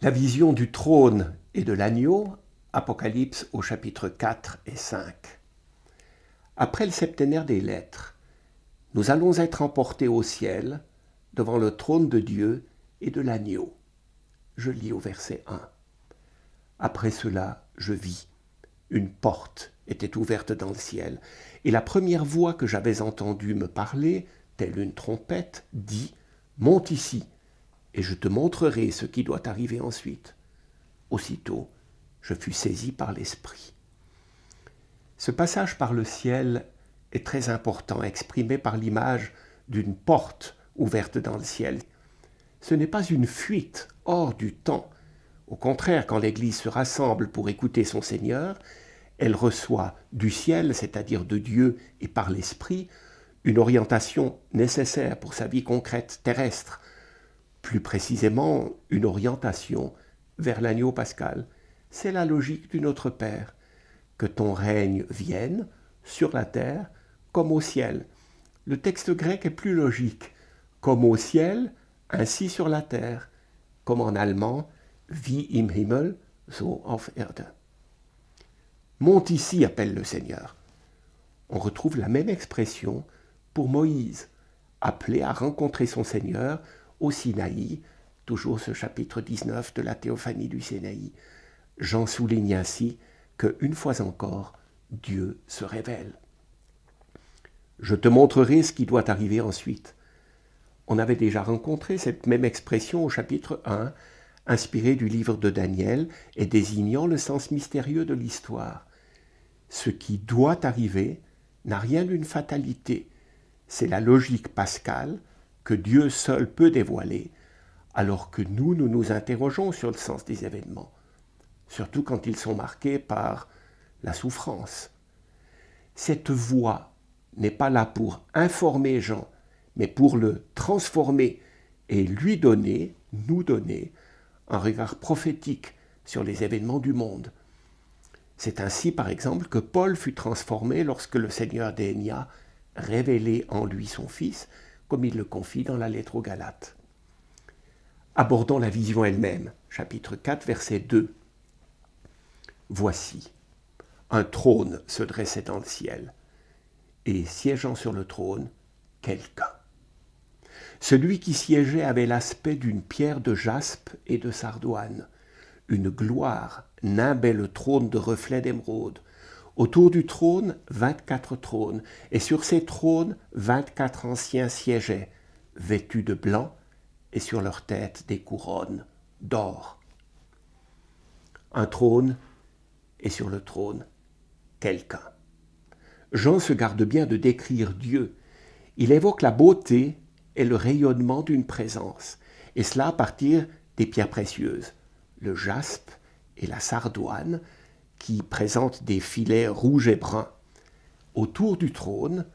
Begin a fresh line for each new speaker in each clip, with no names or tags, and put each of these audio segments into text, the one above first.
La vision du trône et de l'agneau, Apocalypse au chapitre 4 et 5. Après le septénaire des lettres, nous allons être emportés au ciel devant le trône de Dieu et de l'agneau. Je lis au verset 1. Après cela, je vis. Une porte était ouverte dans le ciel, et la première voix que j'avais entendue me parler, telle une trompette, dit « Monte ici, et je te montrerai ce qui doit arriver ensuite. » Aussitôt, je fus saisi par l'Esprit. Ce passage par le ciel est très important, exprimé par l'image d'une porte ouverte dans le ciel. Ce n'est pas une fuite hors du temps. Au contraire, quand l'Église se rassemble pour écouter son Seigneur, elle reçoit du ciel, c'est-à-dire de Dieu et par l'Esprit, une orientation nécessaire pour sa vie concrète terrestre, plus précisément une orientation vers l'agneau pascal. C'est la logique du Notre Père. Que ton règne vienne sur la terre comme au ciel. Le texte grec est plus logique. Comme au ciel, ainsi sur la terre. Comme en allemand, wie im Himmel, so auf Erde. Monte ici, appelle le Seigneur. On retrouve la même expression pour Moïse, appelé à rencontrer son Seigneur au Sinaï, toujours ce chapitre 19 de la théophanie du Sinaï. Jean souligne ainsi qu'une fois encore, Dieu se révèle. Je te montrerai ce qui doit arriver ensuite. On avait déjà rencontré cette même expression au chapitre 1, inspiré du livre de Daniel et désignant le sens mystérieux de l'histoire. Ce qui doit arriver n'a rien d'une fatalité. C'est la logique pascale que Dieu seul peut dévoiler, alors que nous nous interrogeons sur le sens des événements, surtout quand ils sont marqués par la souffrance. Cette voix n'est pas là pour informer Jean, mais pour le transformer et lui donner, nous donner, un regard prophétique sur les événements du monde. C'est ainsi, par exemple, que Paul fut transformé lorsque le Seigneur daigna révéler en lui son Fils, comme il le confie dans la lettre aux Galates. Abordons la vision elle-même, chapitre 4, verset 2. Voici, un trône se dressait dans le ciel, et siégeant sur le trône, quelqu'un. Celui qui siégeait avait l'aspect d'une pierre de jaspe et de sardoine. Une gloire nimbait le trône de reflets d'émeraude. Autour du trône, 24 trônes, et sur ces trônes, 24 anciens siégeaient, vêtus de blanc, et sur leurs têtes des couronnes d'or. Un trône, et sur le trône, quelqu'un. Jean se garde bien de décrire Dieu. Il évoque la beauté et le rayonnement d'une présence, et cela à partir des pierres précieuses, le jaspe et la sardoine, qui présentent des filets rouges et bruns. Autour du trône,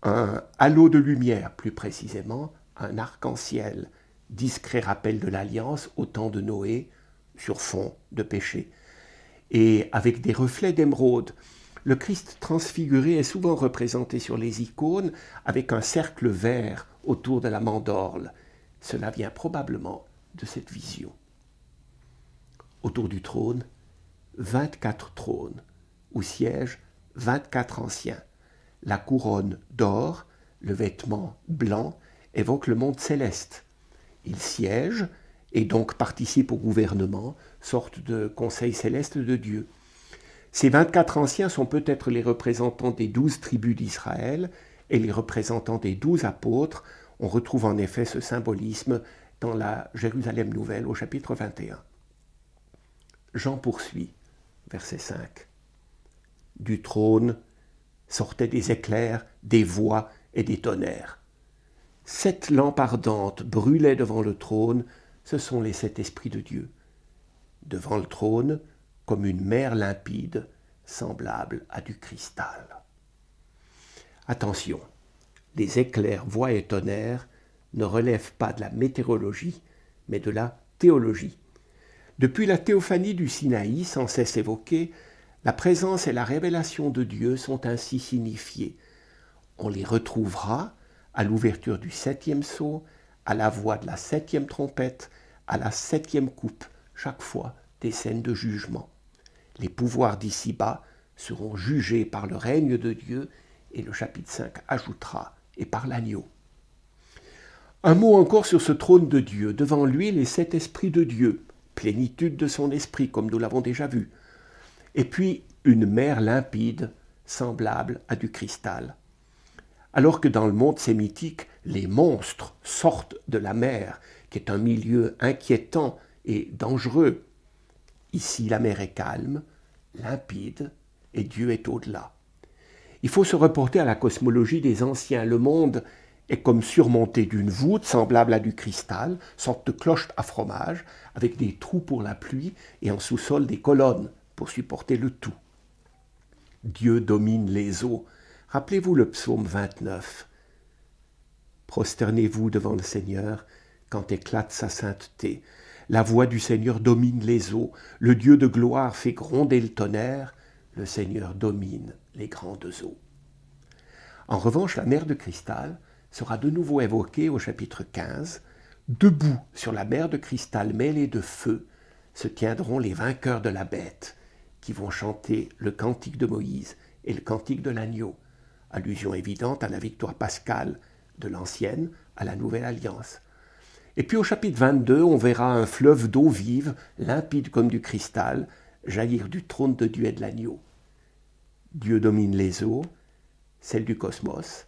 un halo de lumière, plus précisément un arc-en-ciel, discret rappel de l'alliance au temps de Noé, sur fond de péché. Et avec des reflets d'émeraude, le Christ transfiguré est souvent représenté sur les icônes avec un cercle vert autour de la mandorle. Cela vient probablement de cette vision. Autour du trône, 24 trônes, où siègent 24 anciens. La couronne d'or, le vêtement blanc, évoque le monde céleste. Ils siègent et donc participent au gouvernement, sorte de conseil céleste de Dieu. Ces 24 anciens sont peut-être les représentants des 12 tribus d'Israël et les représentants des 12 apôtres. On retrouve en effet ce symbolisme dans la Jérusalem nouvelle au chapitre 21. Jean poursuit, verset 5. Du trône sortaient des éclairs, des voix et des tonnerres. 7 lampes ardentes brûlaient devant le trône, ce sont les 7 esprits de Dieu. Devant le trône, comme une mer limpide, semblable à du cristal. Attention, les éclairs, voix et tonnerres ne relèvent pas de la météorologie, mais de la théologie. Depuis la théophanie du Sinaï, sans cesse évoquée, la présence et la révélation de Dieu sont ainsi signifiées. On les retrouvera à l'ouverture du 7e sceau, à la voix de la 7e trompette, à la 7e coupe chaque fois des scènes de jugement. Les pouvoirs d'ici-bas seront jugés par le règne de Dieu, et le chapitre 5 ajoutera, et par l'agneau. Un mot encore sur ce trône de Dieu. Devant lui, les 7 esprits de Dieu, plénitude de son esprit, comme nous l'avons déjà vu. Et puis, une mer limpide, semblable à du cristal. Alors que dans le monde sémitique, les monstres sortent de la mer, qui est un milieu inquiétant et dangereux. Ici, la mer est calme, limpide, et Dieu est au-delà. Il faut se reporter à la cosmologie des anciens. Le monde est comme surmonté d'une voûte semblable à du cristal, sorte de cloche à fromage, avec des trous pour la pluie et en sous-sol des colonnes pour supporter le tout. Dieu domine les eaux. Rappelez-vous le psaume 29. Prosternez-vous devant le Seigneur quand éclate sa sainteté. La voix du Seigneur domine les eaux. Le Dieu de gloire fait gronder le tonnerre. Le Seigneur domine les grandes eaux. En revanche, la mer de cristal sera de nouveau évoquée au chapitre 15. Debout sur la mer de cristal mêlée de feu se tiendront les vainqueurs de la bête, qui vont chanter le cantique de Moïse et le cantique de l'agneau, allusion évidente à la victoire pascale de l'ancienne à la nouvelle alliance. Et puis au chapitre 22, on verra un fleuve d'eau vive, limpide comme du cristal, jaillir du trône de Dieu et de l'agneau. Dieu domine les eaux, celles du cosmos,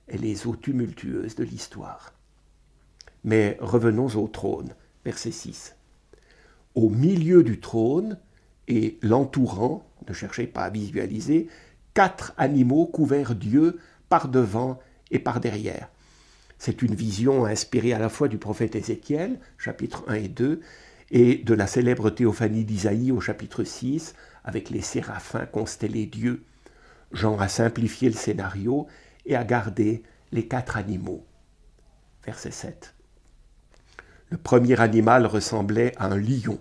et les eaux tumultueuses de l'histoire. Mais revenons au trône, verset 6. Au milieu du trône et l'entourant, ne cherchez pas à visualiser, 4 animaux couverts Dieu par devant et par derrière. C'est une vision inspirée à la fois du prophète Ézéchiel, chapitre 1 et 2, et de la célèbre théophanie d'Isaïe au chapitre 6, avec les séraphins constellés Dieu. Jean a simplifié le scénario et a gardé les 4 animaux. Verset 7. Le premier animal ressemblait à un lion,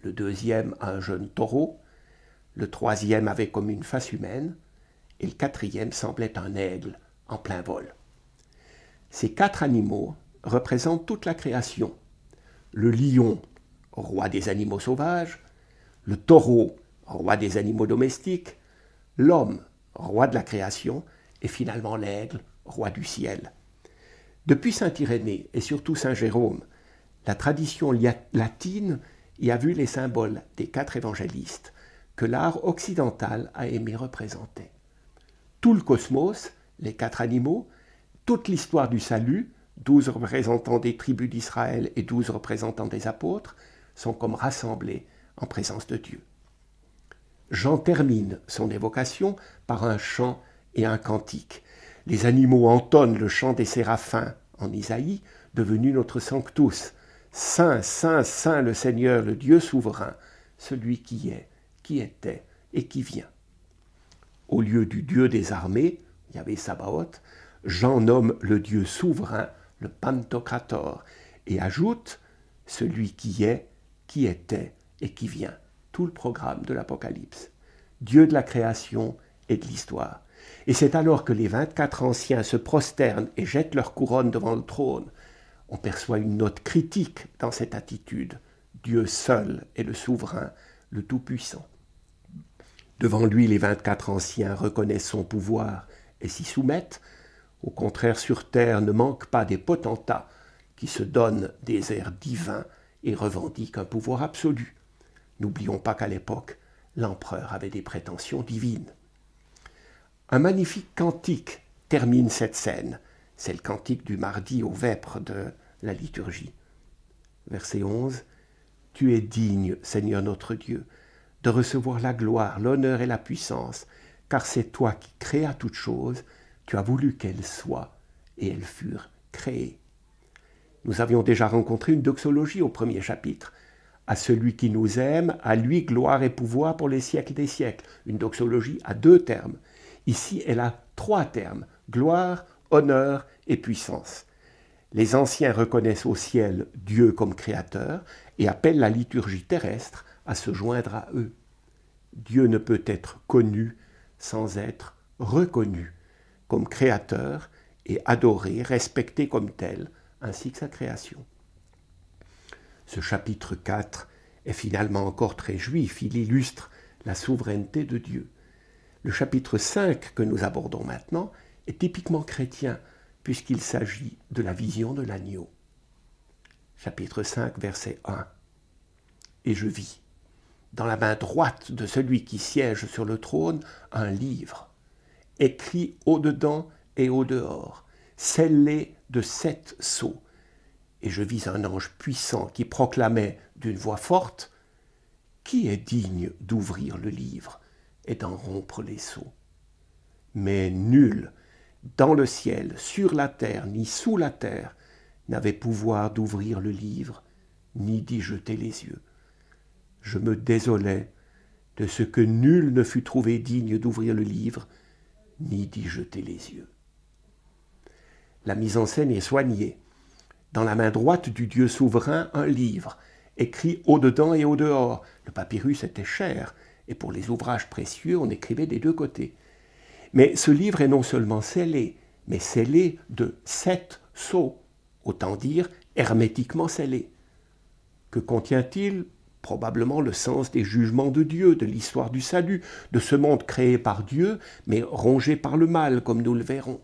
le deuxième à un jeune taureau, le troisième avait comme une face humaine, et le quatrième semblait un aigle en plein vol. Ces 4 animaux représentent toute la création. Le lion, roi des animaux sauvages, le taureau, roi des animaux domestiques, l'homme, roi de la création, et finalement l'aigle, roi du ciel. Depuis saint Irénée et surtout saint Jérôme, la tradition latine y a vu les symboles des 4 évangélistes que l'art occidental a aimé représenter. Tout le cosmos, les 4 animaux, toute l'histoire du salut, 12 représentants des tribus d'Israël et 12 représentants des apôtres, sont comme rassemblés en présence de Dieu. Jean termine son évocation par un chant et un cantique. Les animaux entonnent le chant des séraphins en Isaïe, devenu notre Sanctus. Saint, Saint, Saint le Seigneur, le Dieu souverain, celui qui est, qui était et qui vient. Au lieu du Dieu des armées, Yahvé Sabaoth, Jean nomme le Dieu souverain, le Pantocrator, et ajoute celui qui est, qui était et qui vient. Tout le programme de l'Apocalypse. Dieu de la création et de l'histoire. Et c'est alors que les 24 anciens se prosternent et jettent leur couronne devant le trône. On perçoit une note critique dans cette attitude. Dieu seul est le souverain, le tout-puissant. Devant lui, les 24 anciens reconnaissent son pouvoir et s'y soumettent. Au contraire, sur terre ne manquent pas des potentats qui se donnent des airs divins et revendiquent un pouvoir absolu. N'oublions pas qu'à l'époque, l'empereur avait des prétentions divines. Un magnifique cantique termine cette scène. C'est le cantique du mardi aux vêpres de la liturgie. Verset 11. « Tu es digne, Seigneur notre Dieu, de recevoir la gloire, l'honneur et la puissance, car c'est toi qui créas toutes choses, tu as voulu qu'elles soient, et elles furent créées. » Nous avions déjà rencontré une doxologie au premier chapitre. À celui qui nous aime, à lui gloire et pouvoir pour les siècles des siècles. Une doxologie à 2 termes. Ici, elle a 3 termes, gloire, honneur et puissance. Les anciens reconnaissent au ciel Dieu comme créateur et appellent la liturgie terrestre à se joindre à eux. Dieu ne peut être connu sans être reconnu comme créateur et adoré, respecté comme tel, ainsi que sa création. Ce chapitre 4 est finalement encore très juif, il illustre la souveraineté de Dieu. Le chapitre 5 que nous abordons maintenant est typiquement chrétien, puisqu'il s'agit de la vision de l'agneau. Chapitre 5, verset 1. « Et je vis, dans la main droite de celui qui siège sur le trône, un livre, écrit au-dedans et au-dehors, scellé de 7 sceaux. Et je vis un ange puissant qui proclamait d'une voix forte, « Qui est digne d'ouvrir le livre et d'en rompre les sceaux ?» Mais nul, dans le ciel, sur la terre, ni sous la terre, n'avait pouvoir d'ouvrir le livre, ni d'y jeter les yeux. Je me désolais de ce que nul ne fut trouvé digne d'ouvrir le livre, ni d'y jeter les yeux. La mise en scène est soignée. Dans la main droite du Dieu souverain, un livre, écrit au-dedans et au-dehors. Le papyrus était cher, et pour les ouvrages précieux, on écrivait des deux côtés. Mais ce livre est non seulement scellé, mais scellé de 7 sceaux, autant dire hermétiquement scellé. Que contient-il ? Probablement le sens des jugements de Dieu, de l'histoire du salut, de ce monde créé par Dieu, mais rongé par le mal, comme nous le verrons.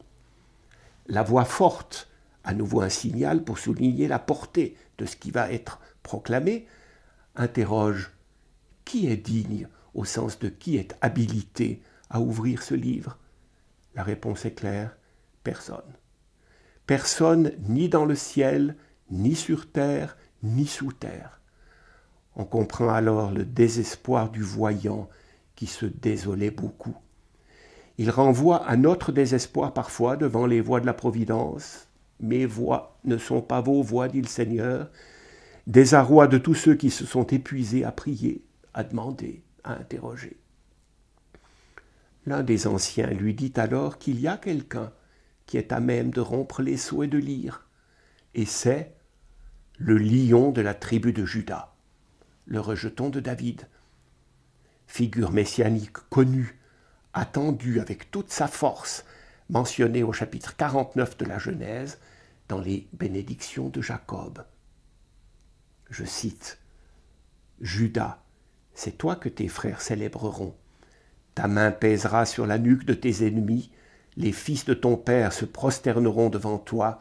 La voix forte, à nouveau un signal pour souligner la portée de ce qui va être proclamé, interroge « Qui est digne ?» au sens de qui est habilité à ouvrir ce livre. La réponse est claire, personne. Personne ni dans le ciel, ni sur terre, ni sous terre. On comprend alors le désespoir du voyant qui se désolait beaucoup. Il renvoie à notre désespoir parfois devant les voies de la providence. « Mes voies ne sont pas vos voies, dit le Seigneur. » Désarroi de tous ceux qui se sont épuisés à prier, à demander, à interroger. L'un des anciens lui dit alors qu'il y a quelqu'un qui est à même de rompre les sceaux et de lire. Et c'est le lion de la tribu de Juda, le rejeton de David. Figure messianique connue, attendue avec toute sa force, mentionnée au chapitre 49 de la Genèse, dans les bénédictions de Jacob. Je cite, « Judas, c'est toi que tes frères célébreront. Ta main pèsera sur la nuque de tes ennemis, les fils de ton père se prosterneront devant toi.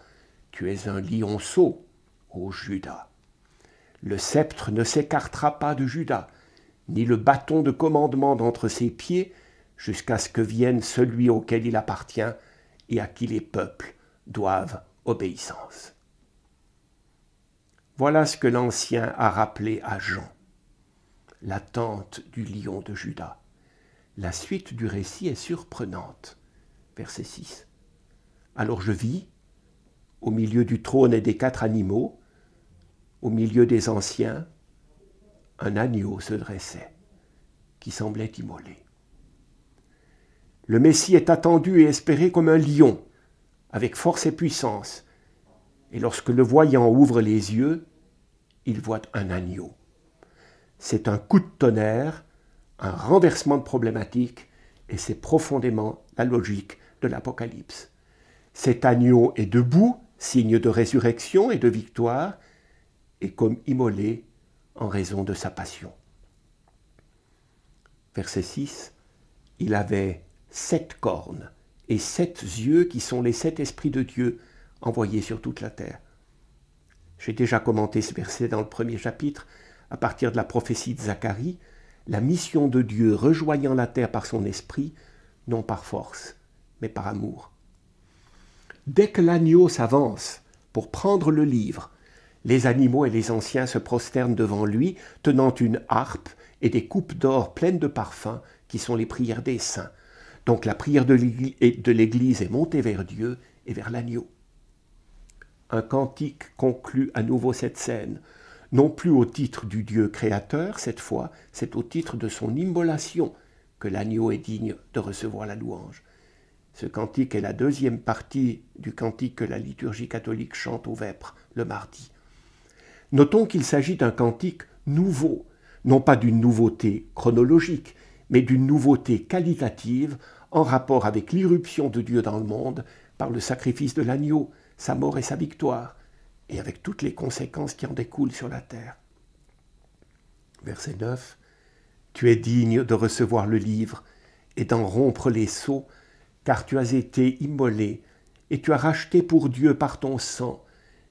Tu es un lionceau, ô Judas. Le sceptre ne s'écartera pas de Judas, ni le bâton de commandement d'entre ses pieds, jusqu'à ce que vienne celui auquel il appartient et à qui les peuples doivent obéissance. » Voilà ce que l'Ancien a rappelé à Jean, l'attente du lion de Juda. La suite du récit est surprenante. Verset 6. « Alors je vis, au milieu du trône et des 4 animaux, au milieu des anciens, un agneau se dressait, qui semblait immolé. Le Messie est attendu et espéré comme un lion, avec force et puissance. Et lorsque le voyant ouvre les yeux, il voit un agneau. C'est un coup de tonnerre, un renversement de problématique, et c'est profondément la logique de l'Apocalypse. Cet agneau est debout, signe de résurrection et de victoire, et comme immolé en raison de sa passion. Verset 6, il avait 7 cornes et 7 yeux qui sont les 7 esprits de Dieu envoyés sur toute la terre. J'ai déjà commenté ce verset dans le premier chapitre, à partir de la prophétie de Zacharie, la mission de Dieu rejoignant la terre par son esprit, non par force, mais par amour. Dès que l'agneau s'avance pour prendre le livre, les animaux et les anciens se prosternent devant lui, tenant une harpe et des coupes d'or pleines de parfums, qui sont les prières des saints. Donc la prière de l'Église est montée vers Dieu et vers l'agneau. Un cantique conclut à nouveau cette scène, non plus au titre du Dieu créateur, cette fois, c'est au titre de son immolation que l'agneau est digne de recevoir la louange. Ce cantique est la deuxième partie du cantique que la liturgie catholique chante aux vêpres le mardi. Notons qu'il s'agit d'un cantique nouveau, non pas d'une nouveauté chronologique, mais d'une nouveauté qualitative en rapport avec l'irruption de Dieu dans le monde par le sacrifice de l'agneau, sa mort et sa victoire, et avec toutes les conséquences qui en découlent sur la terre. Verset 9. Tu es digne de recevoir le livre et d'en rompre les sceaux, car tu as été immolé et tu as racheté pour Dieu par ton sang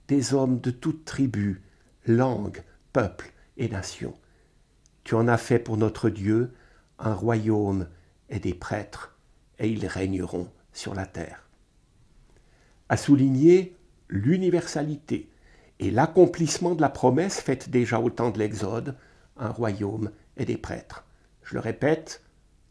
des hommes de toute tribu, langue, peuple et nation. Tu en as fait pour notre Dieu un royaume et des prêtres, et ils régneront sur la terre. À souligner l'universalité et l'accomplissement de la promesse faite déjà au temps de l'Exode, un royaume et des prêtres. Je le répète,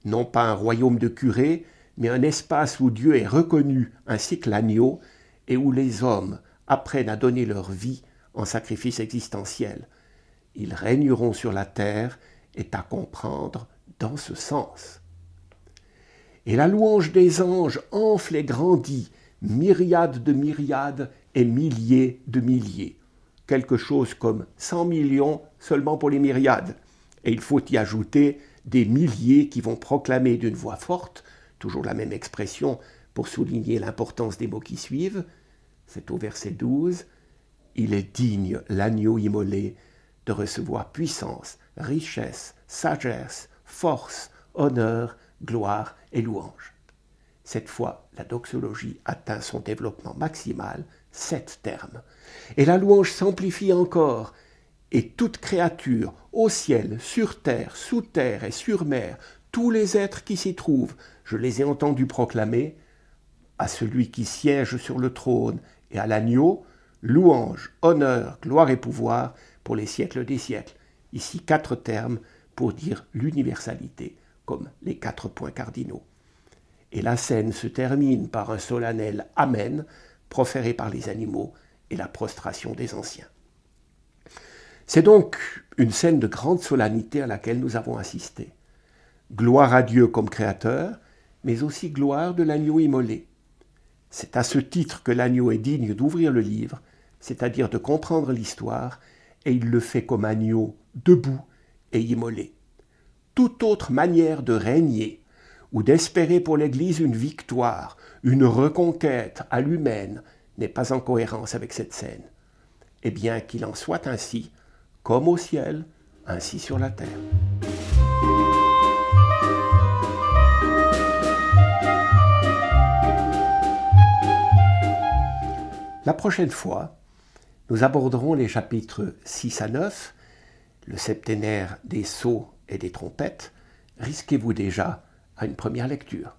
non pas un royaume de curés, mais un espace où Dieu est reconnu ainsi que l'agneau et où les hommes apprennent à donner leur vie en sacrifice existentiel. Ils régneront sur la terre est à comprendre dans ce sens. Et la louange des anges enfle et grandit, myriades de myriades et milliers de milliers. Quelque chose comme 100 millions seulement pour les myriades. Et il faut y ajouter des milliers qui vont proclamer d'une voix forte, toujours la même expression pour souligner l'importance des mots qui suivent, c'est au verset 12, « Il est digne, l'agneau immolé, de recevoir puissance, richesse, sagesse, force, honneur, gloire et louange. » Cette fois, la doxologie atteint son développement maximal, 7 termes. Et la louange s'amplifie encore, et toute créature, au ciel, sur terre, sous terre et sur mer, tous les êtres qui s'y trouvent, je les ai entendus proclamer, à celui qui siège sur le trône et à l'agneau, louange, honneur, gloire et pouvoir pour les siècles des siècles. Ici 4 termes pour dire l'universalité, comme les 4 points cardinaux. Et la scène se termine par un solennel « Amen » proféré par les animaux et la prostration des anciens. C'est donc une scène de grande solennité à laquelle nous avons assisté. Gloire à Dieu comme créateur, mais aussi gloire de l'agneau immolé. C'est à ce titre que l'agneau est digne d'ouvrir le livre, c'est-à-dire de comprendre l'histoire, et il le fait comme agneau debout et immolé. Toute autre manière de régner ou d'espérer pour l'Église une victoire, une reconquête à l'humaine, n'est pas en cohérence avec cette scène. Et bien qu'il en soit ainsi, comme au ciel, ainsi sur la terre. La prochaine fois, nous aborderons les chapitres 6 à 9, le septénaire des sceaux et des trompettes. Risquez-vous déjà à une première lecture.